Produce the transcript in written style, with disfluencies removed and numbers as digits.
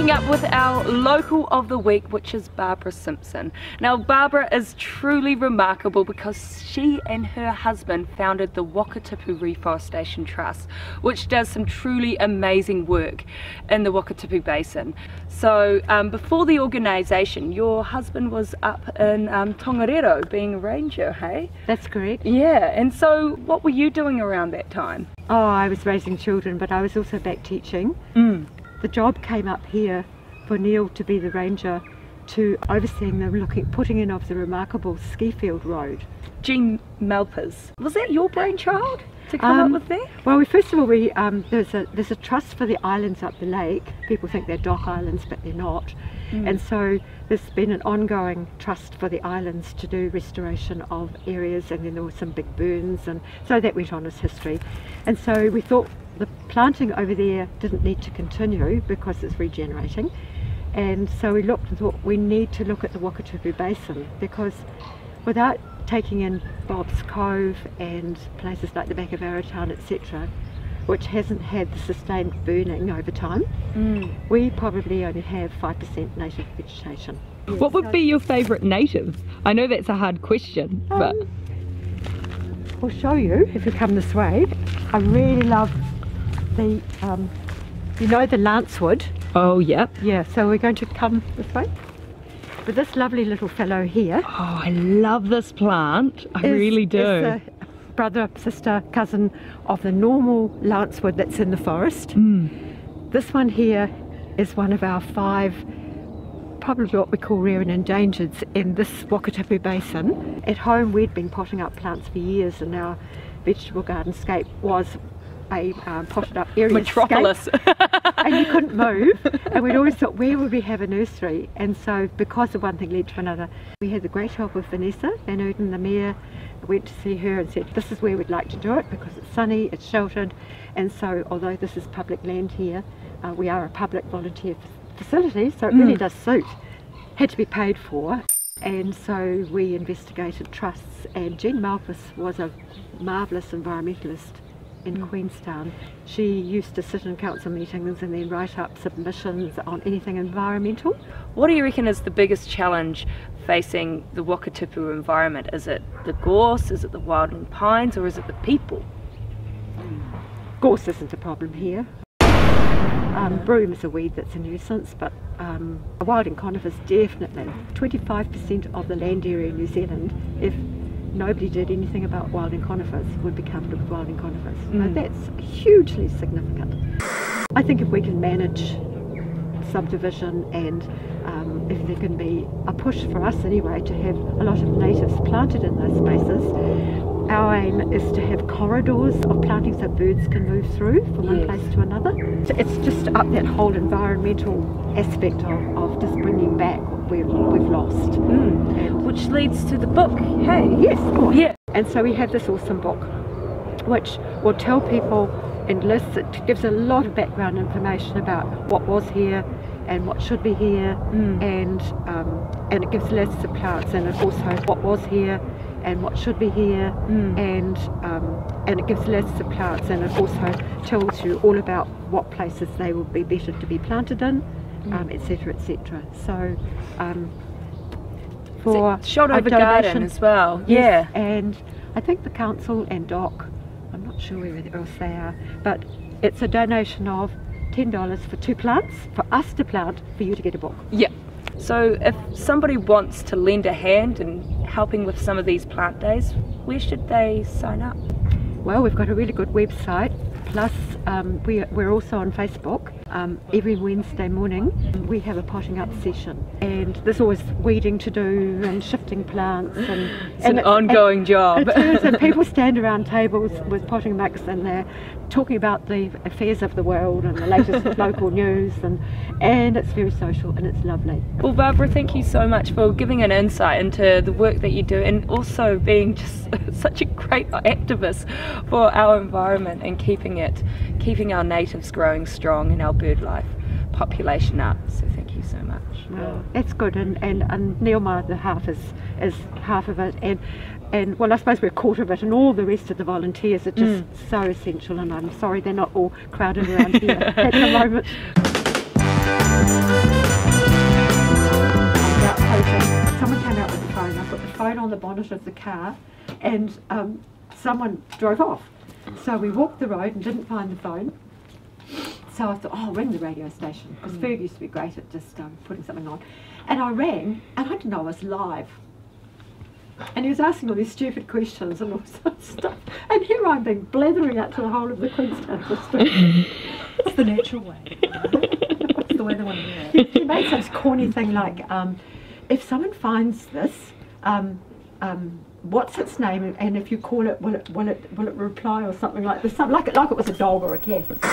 catching up with our local of the week, which is Barbara Simpson. Now Barbara is truly remarkable because she and her husband founded the Wakatipu Reforestation Trust, which does some truly amazing work in the Wakatipu Basin. So before the organisation, your husband was up in Tongariro being a ranger, hey? That's correct. Yeah, and so what were you doing around that time? Oh, I was raising children, but I was also back teaching. The job came up here for Neil to be the ranger, to overseeing them putting in of the remarkable Skifield Road. Jean Malpas, was that your brainchild to come up with that? Well, first of all, there's a trust for the islands up the lake. People think they're dock islands, but they're not. And so there's been an ongoing trust for the islands to do restoration of areas, and then there were some big burns, and so that went on as history. And so we thought the planting over there didn't need to continue because it's regenerating, and so we looked and thought we need to look at the Wakatipu Basin, because without taking in Bob's Cove and places like the back of Arrowtown, etc., which hasn't had the sustained burning over time, we probably only have 5% native vegetation. What would be your favourite native? I know that's a hard question, but I'll show you if you come this way. I really love the, you know, the lancewood. oh yeah. Yeah, so we're going to come this way. But this lovely little fellow here. Oh, I love this plant. I really do. Is a brother, sister, cousin of the normal lancewood that's in the forest. This one here is one of our 5, probably what we call rare and endangered in this Wakatipu Basin. At home we'd been potting up plants for years, and our vegetable gardenscape was a potted up area Metropolis. And you couldn't move, and we'd always thought, where would we have a nursery? And so because of one thing led to another, we had the great help of Vanessa Van Uden, the mayor. Went to see her and said, this is where we'd like to do it because it's sunny, it's sheltered, and so although this is public land here, we are a public volunteer facility, so it really does suit. Had to be paid for, and so we investigated trusts, and Jean Malpas was a marvellous environmentalist in Queenstown. She used to sit in council meetings and then write up submissions on anything environmental. What do you reckon is the biggest challenge facing the Wakatipu environment? Is it the gorse, is it the wilding pines, or is it the people? Gorse isn't a problem here. Broom is a weed that's a nuisance, but wilding conifers definitely. 25% of the land area in New Zealand, if nobody did anything about wilding conifers, would be covered with wilding conifers. Now that's hugely significant. I think if we can manage subdivision, and if there can be a push for us anyway to have a lot of natives planted in those spaces, our aim is to have corridors of planting so birds can move through from one place to another. So it's just up that whole environmental aspect of just bringing back what we've lost. Which leads to the book, hey? Yes, of course. Yeah. And so we have this awesome book which will tell people in lists. It gives a lot of background information about what was here and what should be here, and it gives lists of plants, and it also what was here and what should be here, and it gives lists of plants, and it also tells you all about what places they will be better to be planted in, etc, etc. So for shot over garden as well. Yes, and I think the council and DOC, I'm not sure where else they are, but it's a donation of $10 for 2 plants, for us to plant, for you to get a book. Yeah. So if somebody wants to lend a hand in helping with some of these plant days, where should they sign up? Well, we've got a really good website, plus we're also on Facebook. Every Wednesday morning we have a potting up session, and there's always weeding to do and shifting plants, and it's an ongoing job. It is, and people stand around tables with potting mix, and they're talking about the affairs of the world and the latest local news, and it's very social and it's lovely. Well, Barbara, thank you so much for giving an insight into the work that you do, and also being just such a great activist for our environment and keeping our natives growing strong and our bird life population up. So thank you so much. Well, that's good, and Neil, my other half, is half of it, and well, I suppose we're a quarter of it, and all the rest of the volunteers are just so essential, and I'm sorry they're not all crowded around here at the moment. Someone came out with the phone. I put the phone on the bonnet of the car, and someone drove off. So we walked the road and didn't find the phone. So I thought, oh, I'll ring the radio station, because Ferg used to be great at just putting something on. And I rang, and I didn't know I was live. And he was asking all these stupid questions and all sorts of stuff. And here I'm being blathering out to the whole of the Queenstown district. It's the natural way. It's the way they want to do it. He made such corny thing like, if someone finds this, what's its name? And if you call it, will it reply or something like this? Like it was a dog or a cat or something.